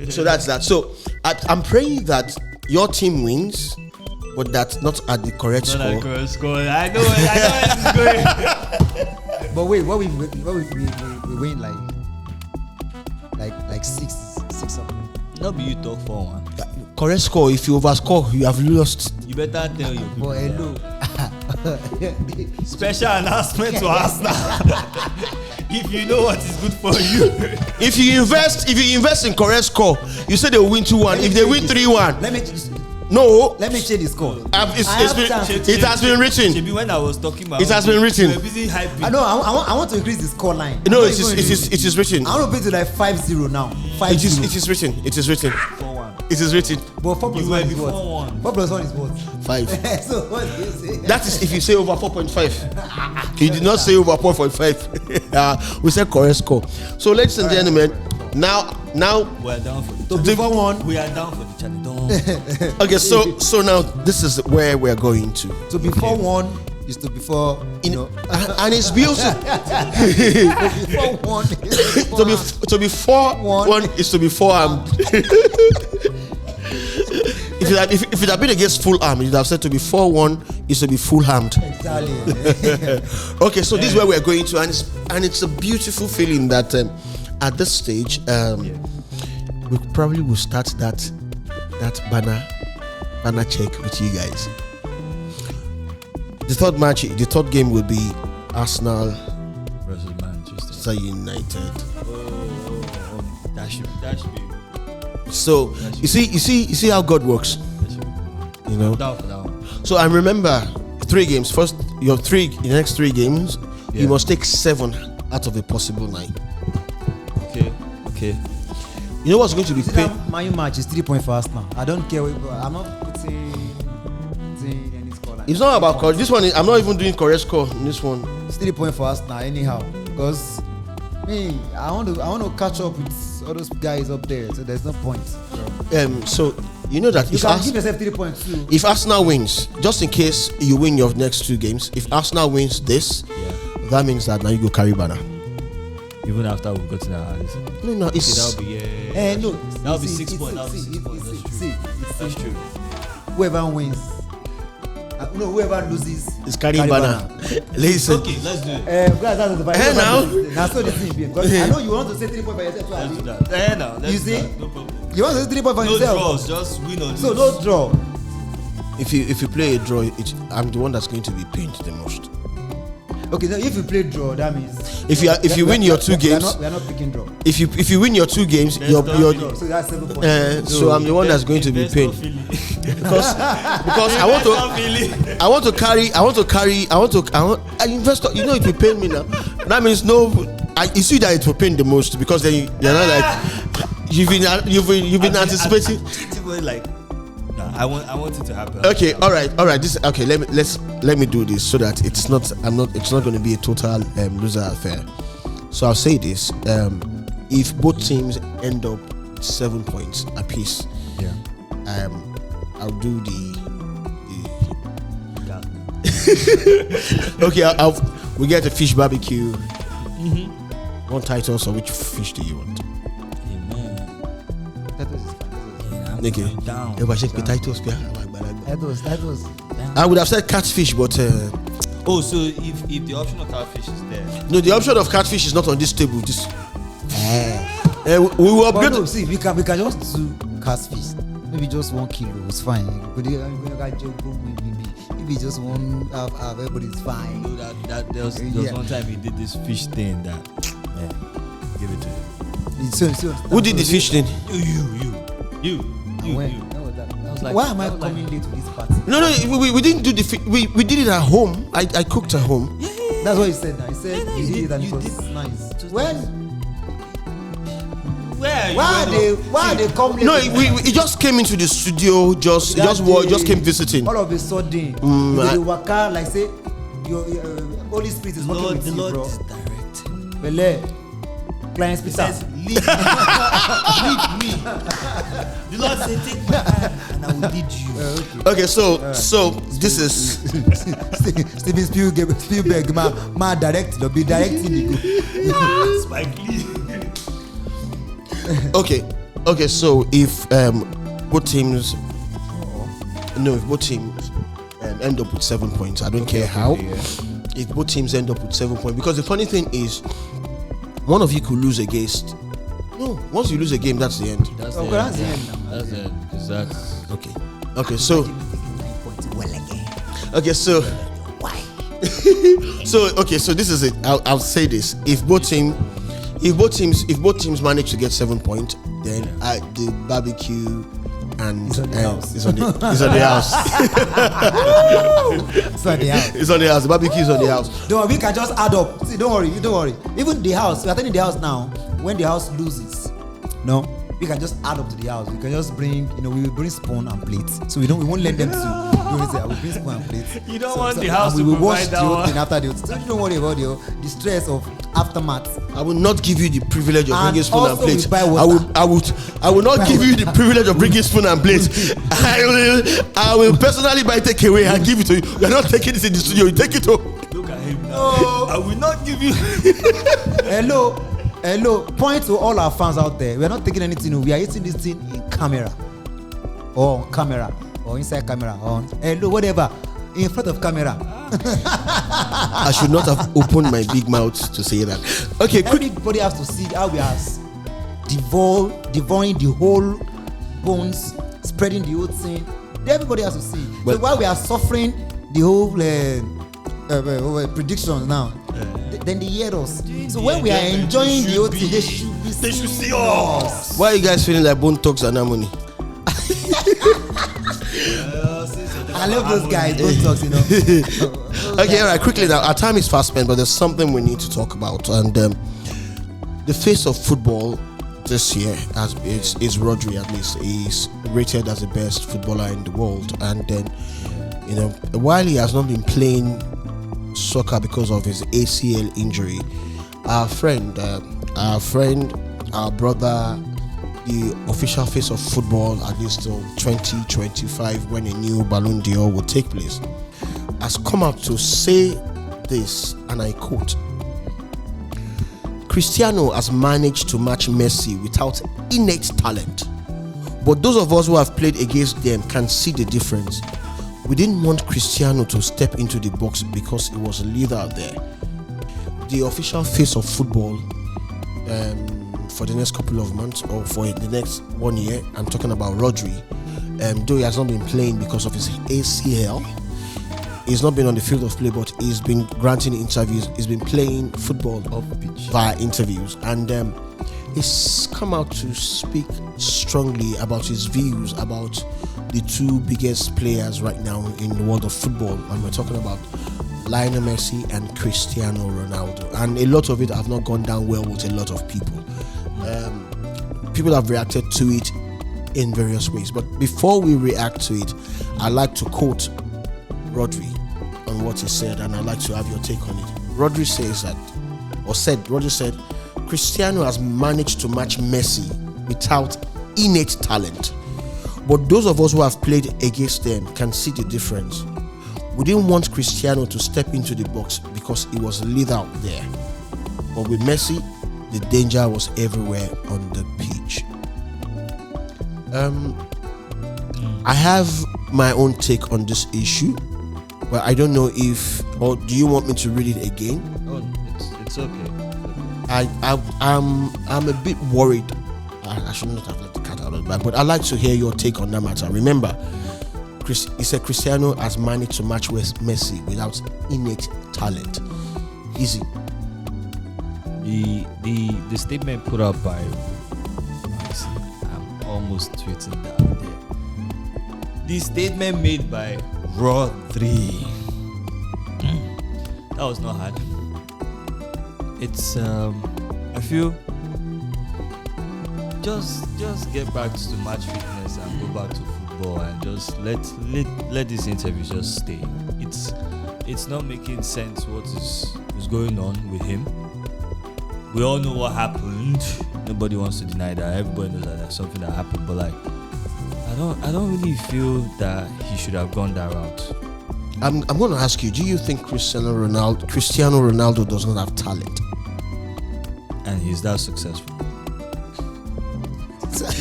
So that's that. So I'm praying that your team wins, but that's not at the correct score. Not at the correct score. I know where it's going. But wait, what we win like six something. Not be you talk 4-1. Correct score. If you overscore, you have lost. You better tell your people. But hello. Special announcement to Arsenal. If you know what is good for you. If you invest in correct score, you say they will win 2-1. If they win 3-1, Let me check the score. It has been written. Maybe when I was talking about it has been written. You were busy hyping. I know. I want to increase the score line. No, it is written. I want to pay to like 5-0 now. 5-0. It is written. It is written. 4-1. It is written. But 4 plus 1 is what? 4-1. 4 plus 1 is what? 5. So what do you say? That is if you say over 4.5. You did not say over 4.5. We said correct score. So, ladies and gentlemen, now we are down for the So before one. We are down for the challenge. Okay, so now this is where we are going to. So before one is to before And it's beautiful. before one is to be 4-1 is to be forearmed. If it had been against full arm, you'd have said to be 4-1 is to be full armed. exactly. Okay, so this is where we are going to, and it's a beautiful feeling that at this stage we probably will start that banner check with you guys. The third game will be Arsenal versus Manchester United. That should be. So you see how God works. You know. Down for that one. So I remember 3 games. First, your next 3 games, you must take 7 out of a possible 9. Okay. You know what's going to be paid? My match is 3 points for Arsenal. I don't care. I'm not putting any score line. It's not about correct. This one, I'm not even doing correct score in this one. It's 3 points for Arsenal anyhow. Because me, I want to catch up with all those guys up there. So there's no point. So you know that You can give yourself 3 points too. if Arsenal wins, just in case you win your next 2 games, if Arsenal wins this, that means that now you go carry banner. Even after we've gotten our No, it's that'll be No, that'll be 6 points. That's true. Whoever wins, whoever loses, it's carrying banner. Listen, Okay, let's do it. guys, that's the Now, so the thing because I know you want to say 3 points for yourself. So Let's do that. Now, let's You do see? that. No problem. you want to say 3 points for No yourself. draws, just win or lose. So no draw. if you play a draw, I'm the one that's going to be pained the most. Okay, now if you play draw, that means If you win your 2 games, we are not picking draw. if you win your 2 games, There's you're So that's 7 points. so I'm the one that's going to be pained because I want to carry investor. You know it will pain me now. That means you see that it will pain the most because then you're not like you've been anticipating. Like, I want it to happen. Okay, all right. This okay. Let me do this so that it's not going to be a total loser affair. So I'll say this: if both teams end up 7 points apiece, I'll do the okay. We get a fish barbecue. One title. So which fish do you want? That was fine. Okay. Down. That was. I would have said catfish, but So if the option of catfish is there, no, the option of catfish is not on this table. We will upgrade. But no, see, we can just do catfish. Maybe just 1 kilo. It's fine. But maybe just 1 half. Everybody's fine. you know that there was one time he did this fish thing that give it to him. So, Who did the fish thing? You. That was like, why am I coming late to this party? No, we didn't do the we did it at home. I cooked at home. That's what he said. Now he said you did it and it was nice. Why are they coming late? No, we just came into the studio. Just came visiting. All of a sudden, they work out like say your Holy Spirit is working with you, bro. Lord is directing. Bele, client Peter. Lead me. The Lord said, take my hand and I will lead you. Okay, so this is Steven Spielberg, my director, they'll be directing you. Spike Lee. okay. Okay, so if both teams, end up with 7 points, I don't care how. Yeah. If both teams end up with 7 points, because the funny thing is, one of you could lose against. No, once you lose a game, that's the end. That's Okay, the that's end. the end now. That's the end. Because that's Okay. So. 9 points. Well again. Okay. So. Why? So this is it. I'll say this: if both teams manage to get 7 points, then the barbecue and It's on the house. it's on the house. It's on the house. It's on the house. The barbecue is on the house. Don't worry, we can just add up. See, don't worry. Even the house, we are telling the house now, when the house loses, no, we can just add up to the house. We can just bring, we will bring spoon and plates. So we won't let them to say, I will bring spoon and plates. You don't want the house and to we will wash provide that the whole one. thing after the. So don't worry about the stress of aftermath. I will not give you the privilege of And bringing spoon and also plates. we buy water. I will not give you the privilege of bringing spoon and plates. I will personally buy takeaway and give it to you. You are not taking this in the studio. You take it home. Look at him now. I will not give you. Hello. Point to all our fans out there. We are not taking anything. We are eating this thing in camera, or on camera, or inside camera, or whatever, in front of camera. I should not have opened my big mouth to say that. Okay, quick. Everybody has to see how we are devouring the whole bones, spreading the whole thing. Everybody has to see. Well, so while we are suffering the whole predictions now, then they hear us. So when we are enjoying the whole thing, they should see us. Why are you guys feeling like Bone Talks and Harmony? I love those guys. Don't talk, Okay, all right, quickly now. Our time is fast spent, but there's something we need to talk about. And the face of football this year is Rodri. At least he's rated as the best footballer in the world. And then, while he has not been playing soccer because of his ACL injury, our friend, our brother, the official face of football, at least till 2025, when a new Ballon d'Or will take place, has come out to say this, and I quote: Cristiano has managed to match Messi without innate talent, but those of us who have played against them can see the difference. We didn't want Cristiano to step into the box because he was a leader out there. The official face of football for the next couple of months, or for the next 1 year, I'm talking about Rodri. Though he has not been playing because of his ACL, he's not been on the field of play, but he's been granting interviews. He's been playing football Off pitch. via interviews, and he's come out to speak strongly about his views about the two biggest players right now in the world of football, and we're talking about Lionel Messi and Cristiano Ronaldo. And a lot of it have not gone down well with a lot of people. People have reacted to it in various ways, but before we react to it, I'd like to quote Rodri on what he said, and I'd like to have your take on it. Rodri said, Cristiano has managed to match Messi without innate talent, but those of us who have played against them can see the difference. We didn't want Cristiano to step into the box because he was a leader out there, but with Messi, the danger was everywhere on the pitch. I have my own take on this issue, but I don't know if, or do you want me to read it again? Oh, it's okay. I'm a bit worried. I should not have let the cat out of the bag, but I'd like to hear your take on that matter. Remember, he said Cristiano has managed to match with Messi without innate talent. Easy. The statement put out by, I'm almost tweeting that there. The statement made by Rodri. That was not hard. It's I feel just get back to match fitness and go back to football and just let this interview just stay. It's not making sense what is going on with him. We all know what happened. Nobody wants to deny that. Everybody knows that there's something that happened, but like I don't really feel that he should have gone that route. I'm going to ask you, do you think Cristiano Ronaldo does not have talent? And he's that successful.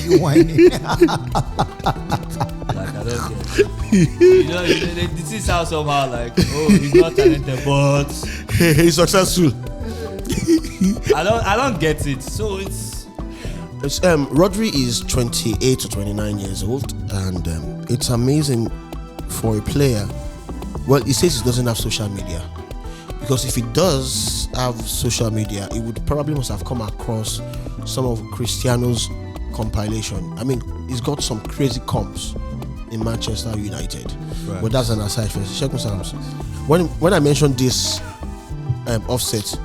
you whining? Like, I don't get it. This is how somehow like, oh, he's not talented, but he's successful. I don't get it. So it's Rodri is 28 to 29 years old, and it's amazing for a player. Well, he says he doesn't have social media, because if he does have social media, he would probably must have come across some of Cristiano's compilation. I mean, he's got some crazy comps in Manchester United, right. But that's an aside first. When I mentioned this offset,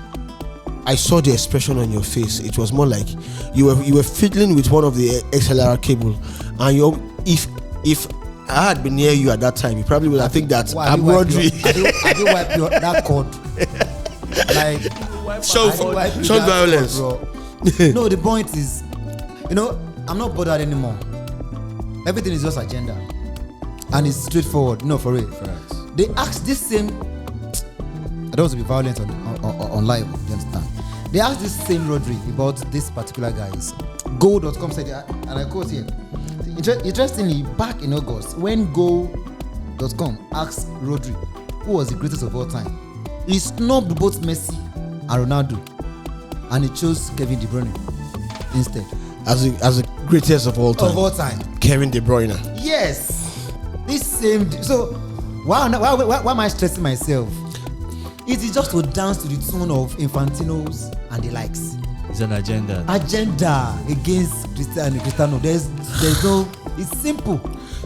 I saw the expression on your face. It was more like you were fiddling with one of the XLR cable, and if I had been near you at that time, you probably would have think that I'm Rodri. I do wipe that cord. Like show violence. No, the point is, I'm not bothered anymore. Everything is just agenda, and it's straightforward. No, for real. Facts. They asked this same. I don't want to be violent on live. You understand? They asked this same Rodri about this particular guys. Go.com said, and I quote here. Interestingly, back in August, when Go.com asked Rodri who was the greatest of all time, he snubbed both Messi and Ronaldo, and he chose Kevin De Bruyne instead. As the greatest of all time. Of all time. Kevin De Bruyne. Yes. This same. So why am I stressing myself? It is just to dance to the tune of Infantino's and the likes. It's an agenda. Agenda against Cristiano. There's no. It's simple.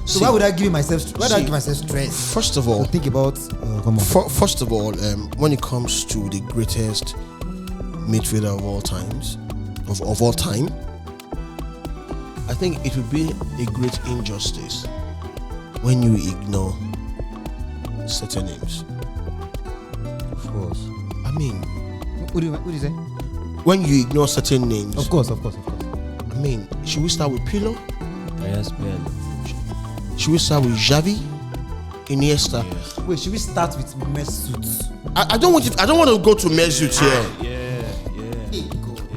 So why would I give myself? Why would I give myself stress? First of all, think about. First of all, when it comes to the greatest midfielder of all times, of all time, I think it would be a great injustice when you ignore certain names. Of course. I mean, what do you say? When you ignore certain names. Of course. I mean, should we start with Pirlo? Yes, man. Should we start with Xavi? Iniesta? Yes. Wait, should we start with Mesut? I don't want to go to Mesut here. Yeah.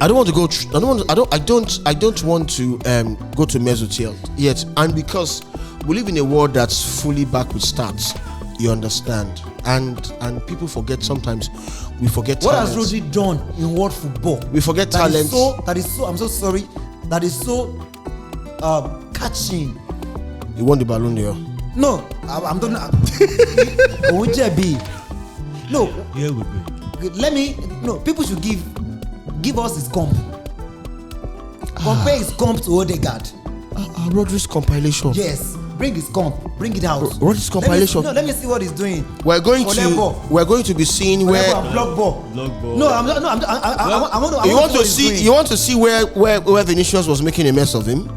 I don't want to go. I don't want to go to Mesut yet, and because we live in a world that's fully back with stats, you understand, and people forget sometimes. We forget. What talents. has Rodri done in world football? We forget talent. That is so. I'm so sorry. That is so catching. He won the Ballon d'Or. No, I'm don't. No. Here we go. No. People should give us his comp. Compare his comp to Odegaard. Rodri's compilation. Yes, bring his comp. Bring it out. Rodri's compilation. Let me see what he's doing. We're going to be seeing where. Block ball. No, I'm not. No, I want to see. You want to see where Vinicius was making a mess of him.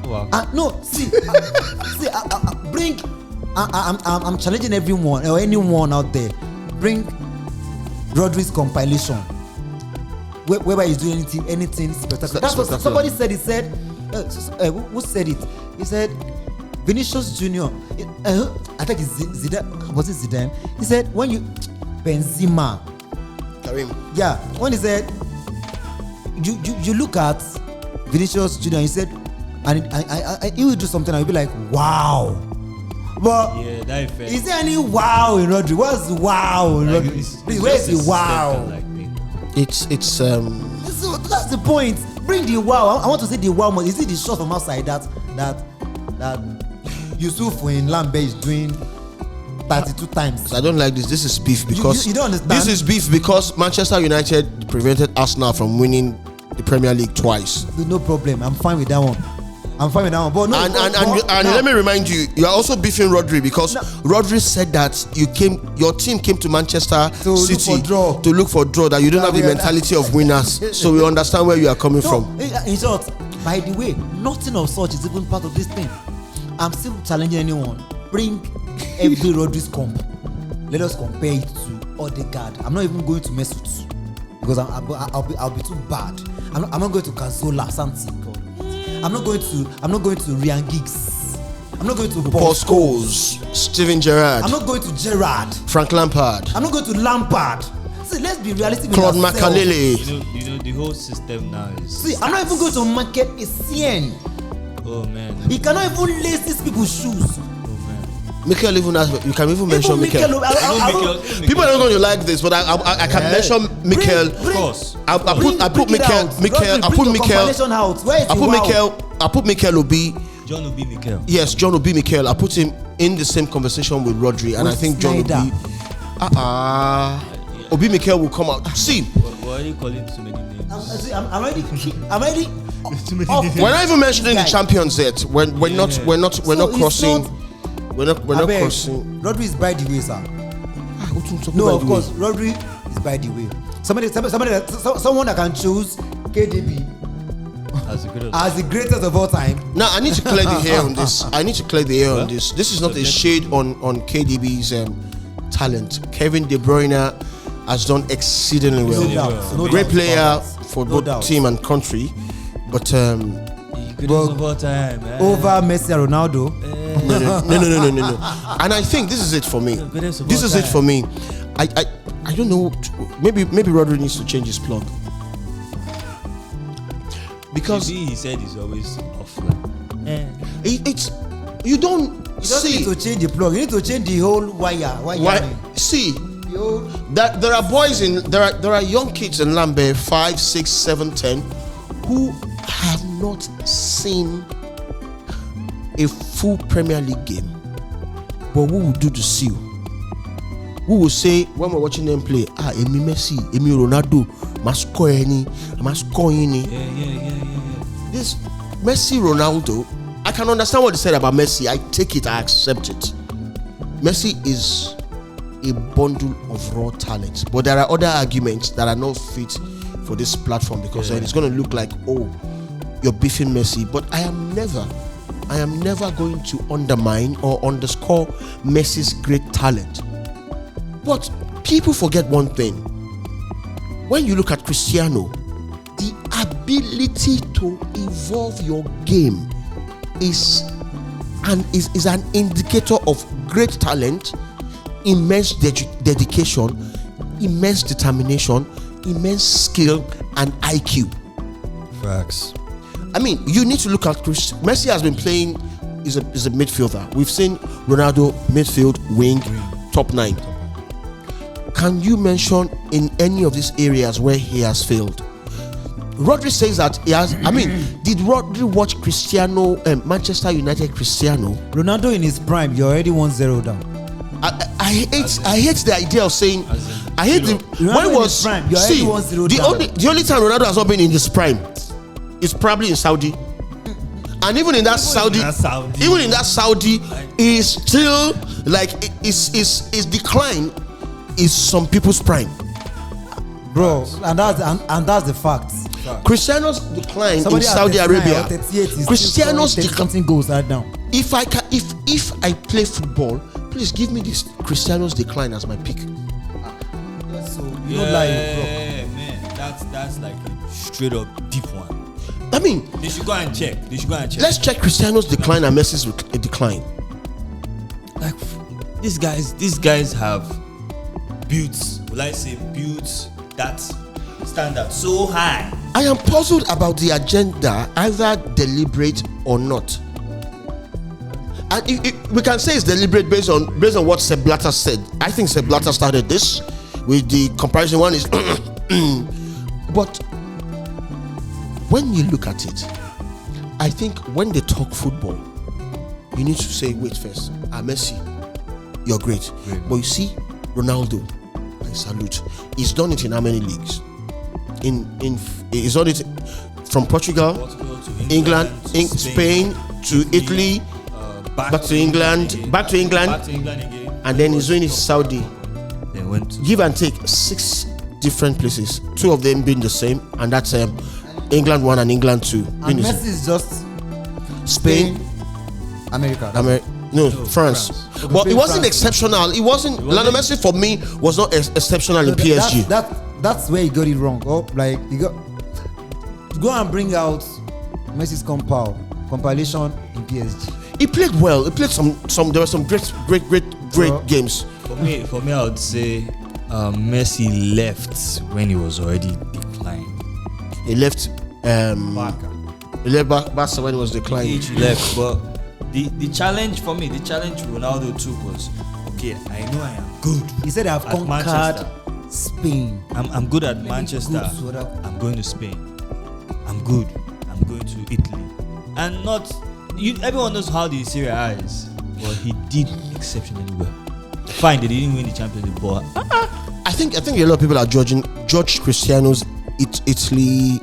Wow. No, see, bring. I'm challenging everyone or anyone out there. Bring Rodri's compilation. Whereby he's doing anything spectacular. That's what somebody said. He said, who said it? He said, Vinicius Junior. I think it's Zidane. Was it Zidane? He said, when you Benzema. Karim. Yeah, when he said, you look at Vinicius Junior. He said, and he will do something. I'll be like, wow. But yeah, that effect. Is there any wow in Rodri? What's wow in Rodri? Where's the wow? It's So that's the point. Bring the wow. I want to say the wow. Is it the shot from outside that Yusuf in Lambe is doing 32 times? I don't like this. This is beef because you don't understand. This is beef because Manchester United prevented Arsenal from winning the Premier League twice. No problem. I'm fine with that one. But no. And let me remind you, you are also beefing Rodri because Rodri said that your team came to Manchester City to look for draw. That you don't have the mentality of winners. So we understand where you are coming from. In short, by the way, nothing of such is even part of this thing. I'm still challenging anyone. Bring every Rodri's comp. Let us compare it to Odegaard. I'm not even going to Mesut because I'll be too bad. I'm not going to Cazorla, something. I'm not going to Ryan Giggs. I'm not going to Paul Scholes, Steven Gerrard. I'm not going to Gerrard. Frank Lampard. I'm not going to Lampard. See, let's be realistic. Claude with ourselves. Makalele. You know, the whole system now is. See, I'm not even going to market a CN. Oh man. He cannot even lace these people's shoes. Mikel even has, you can even mention Mikel. People are not going to like this, but I can mention Mikel. Of course. I put Mikel Obi. John Obi Mikel. Yes, John Obi Mikel. I put him in the same conversation with Rodri, and I think John Obi. Obi Mikel will come out. See, Why are you calling so many names? I'm already. we're not even mentioning the champions yet. We're not crossing. We're not crossing. Rodri is by the way, sir. No, of course, Rodri is by the way. Someone that can choose KDB as the greatest of all time. Now I need to clear the air on this. This is not a shade on KDB's talent. Kevin De Bruyne has done exceedingly well. Great player for both team and country, but of all time, over Messi and Ronaldo. No. And I think this is it for me. I don't know. Maybe Rodri needs to change his plug. Because he said he's always offline. It's you don't see. You don't need to change the plug. You need to change the whole wire. See that there are young kids in Lambert 5, 6, 7, 10 who have not seen a full Premier League game, but who will do the seal? Who will say when we're watching them play, Emi Messi, Emi Ronaldo, must score any. Yeah. This Messi, Ronaldo, I can understand what they said about Messi. I take it, I accept it. Messi is a bundle of raw talent, but there are other arguments that are not fit for this platform because then it's going to look like, oh, you're beefing Messi. But I am never going to undermine or underscore Messi's great talent. But people forget one thing. When you look at Cristiano, the ability to evolve your game is an indicator of great talent, immense dedication, immense determination, immense skill and IQ. Facts. I mean, you need to look at Messi has been playing is a midfielder. We've seen Ronaldo midfield, wing, top 9. Can you mention in any of these areas where he has failed? Rodri says that he has. I mean, did Rodri watch Cristiano, Manchester United Cristiano? Ronaldo in his prime, you're already 1-0 down. I hate the idea of saying. I hate the when was prime, you're see already 1-0 the only time Ronaldo has not been in his prime is probably in Saudi, and even in that Saudi, is still like is decline is some people's prime, bro, and that's the fact. Cristiano's decline in Saudi Arabia. Cristiano's something goes right now. If I play football, please give me this Cristiano's decline as my pick. So you don't lie, bro. Man, that's like a straight up deep one. I mean, they should go and check. Let's check Cristiano's decline and Messi's decline. Like these guys have built that standard so high. I am puzzled about the agenda, either deliberate or not. And we can say it's deliberate based on what Sepp Blatter said. I think Sepp Blatter started this with the comparison one is but when you look at it, I think when they talk football, you need to say, wait first, Messi, you're great. But you see, Ronaldo, I salute. He's done it in how many leagues? He's done it from Portugal to England, Spain to Italy, back to England again, and then he's doing it in Saudi. They went to give and take 6 different places, 2 of them being the same, and that's England 1 and England 2. And Messi is just Spain, America. France. But it wasn't exceptional. It wasn't. Lionel Messi for me was not exceptional in PSG. That's where he got it wrong. Like you go and bring out Messi's compilation in PSG. He played well. He played some. There were some great games. For me, I would say Messi left when he was already declined. He left. Barca. He left Barca when he was declining. He left, but the challenge for me, the challenge Ronaldo took was, okay, I know I am good. He said I've at conquered Manchester. Spain. I'm good at Maybe Manchester. good, so that- I'm going to Spain. I'm good. I'm going to Italy. And not everyone knows how the Serie A is, but he did exceptionally well. Fine, they didn't win the Champions League, but I think a lot of people are judge Cristiano's Italy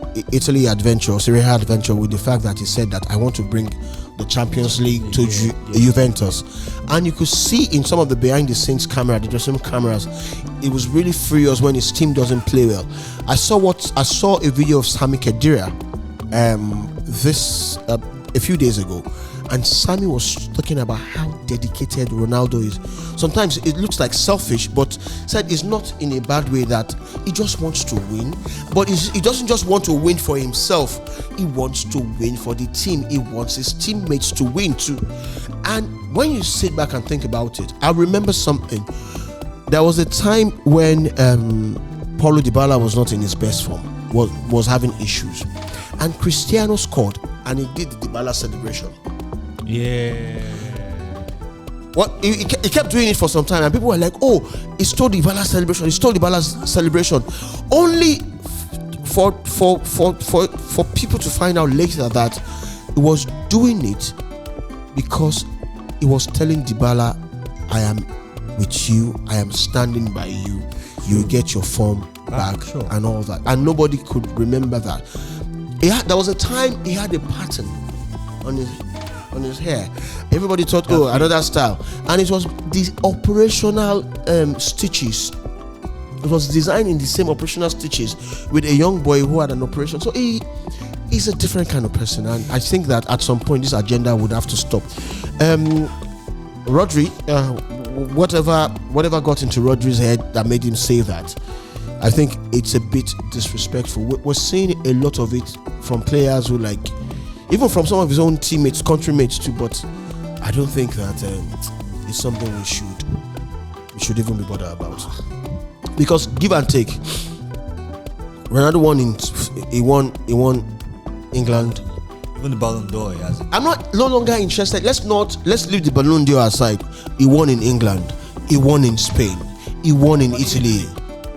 adventure, Serie A adventure, with the fact that he said that I want to bring the Champions League to Juventus, and you could see in some of the behind the scenes camera, the dressing room cameras, it was really furious when his team doesn't play well. I saw a video of Sami Khedira a few days ago, and Sami was talking about how dedicated Ronaldo is. Sometimes it looks like selfish, but said it's not in a bad way, that he just wants to win, but he doesn't just want to win for himself. He wants to win for the team. He wants his teammates to win too. And when you sit back and think about it, I remember something. There was a time when Paulo Dybala was not in his best form, was having issues, and Cristiano scored, and he did the Dybala celebration. yeah. What he kept doing it for some time, and people were like, "Oh, he stole the Dybala celebration. He stole the Dybala celebration." Only for people to find out later that he was doing it because he was telling Dybala, "I am with you. I am standing by you. You will get your form back," sure. and all that. And nobody could remember that. There was a time he had a pattern on his hair. Everybody thought, oh, another style, and it was the operational stitches. It was designed in the same operational stitches with a young boy who had an operation. So he's a different kind of person, and I think that at some point this agenda would have to stop. Rodri, whatever got into Rodri's head that made him say that, I think it's a bit disrespectful. We're seeing a lot of it from players who, like, even from some of his own teammates, countrymates too. But I don't think that it's something we should even be bothered about, because give and take, Ronaldo won England. Even the Ballon d'Or, he has it. I'm no longer interested. Let's leave the Ballon d'Or aside. He won in England. He won in Spain. He won in Italy.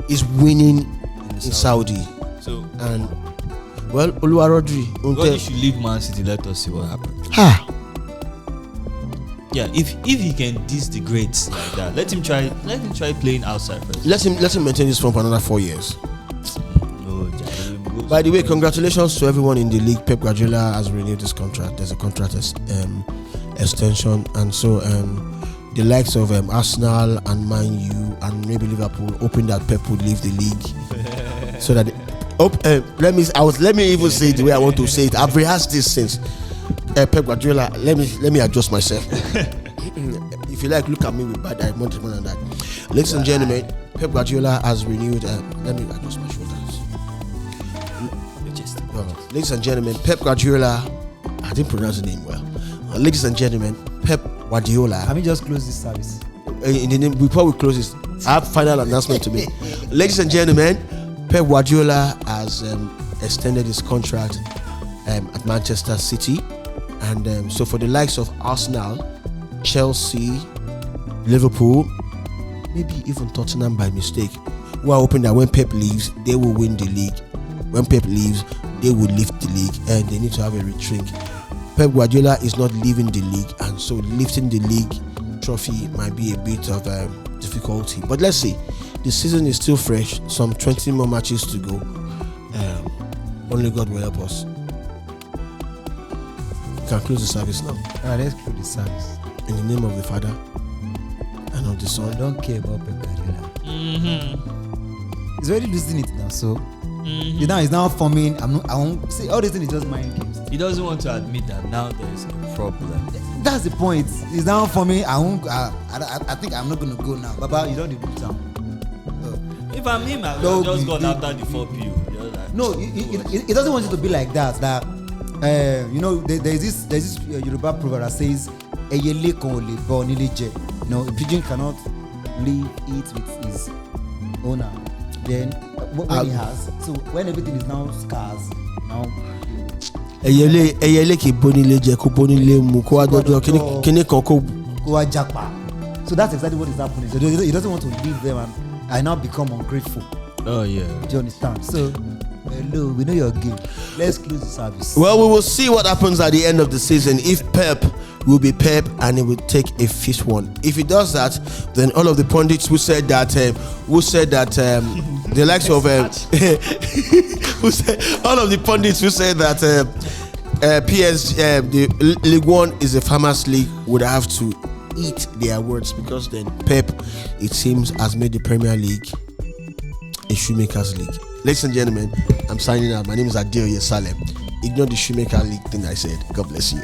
He's winning in Saudi. So, And well, Oluwa Rodri. Rodri should leave Man City. Let us see what happens. Ha! Yeah, if he can diss the greats like that, let him try playing outside first. Let him maintain this form for another 4 years. No, By the way, congratulations to everyone in the league. Pep Guardiola has renewed his contract. There's a contract extension, and so the likes of Arsenal and Man U and maybe Liverpool hoping that Pep would leave the league, so that let me even say it the way I want to say it. I've rehearsed this since. Pep Guardiola, let me adjust myself. If you like, look at me with bad eye, more than that. Ladies and gentlemen, Pep Guardiola has renewed. Let me adjust my shoulders. Ladies and gentlemen, Pep Guardiola. I didn't pronounce the name well. Ladies and gentlemen, Pep Guardiola. Let me just close this service. In the name, before we close this, I have a final announcement to make. Ladies and gentlemen, Pep Guardiola has extended his contract at Manchester City, and so for the likes of Arsenal, Chelsea, Liverpool, maybe even Tottenham by mistake, who are hoping that when Pep leaves, they will win the league. When Pep leaves, they will lift the league, and they need to have a retreat. Pep Guardiola is not leaving the league, and so lifting the league trophy might be a bit of difficulty. But let's see, the season is still fresh. Some 20 more matches to go. Only God will help us. We can close the service now. Let's close the service. In the name of the Father and of the I Son. don't care about Pep Guardiola. He's already losing it now, so he's now forming. I won't say all this thing is just mind games. He doesn't want to admit that now there is a problem. That's the point. He's now forming. I think I'm not gonna go now. Baba, you don't need to town. If I'm him, I would have just gone after the 4 PO. No, it doesn't want you to be like that. That there's this Yoruba proverb that says, "Eyele kan o le bo nile je." A pigeon cannot eat with his owner, then when he has, so when everything is now scarce, now. ẹyẹlé kì í bónílé jẹ kó bónílé mu kó wá dọjọ́ kíní kan kó. Kó wá japa. So that's exactly what is happening. So he doesn't want to leave them, and I now become ungrateful. Oh yeah. Do you understand? So, hello, we know your game. Let's close the service. Well, we will see what happens at the end of the season. If Pep will be Pep and he will take a fifth one. If he does that, then all of the pundits who said that the likes of all of the pundits who said that the League One is a farmers' league would have to eat their words, because then Pep, it seems, has made the Premier League a shoemaker's league. Ladies and gentlemen, I'm signing out. My name is Adil Yesalem. Ignore the shoemaker league thing I said. God bless you.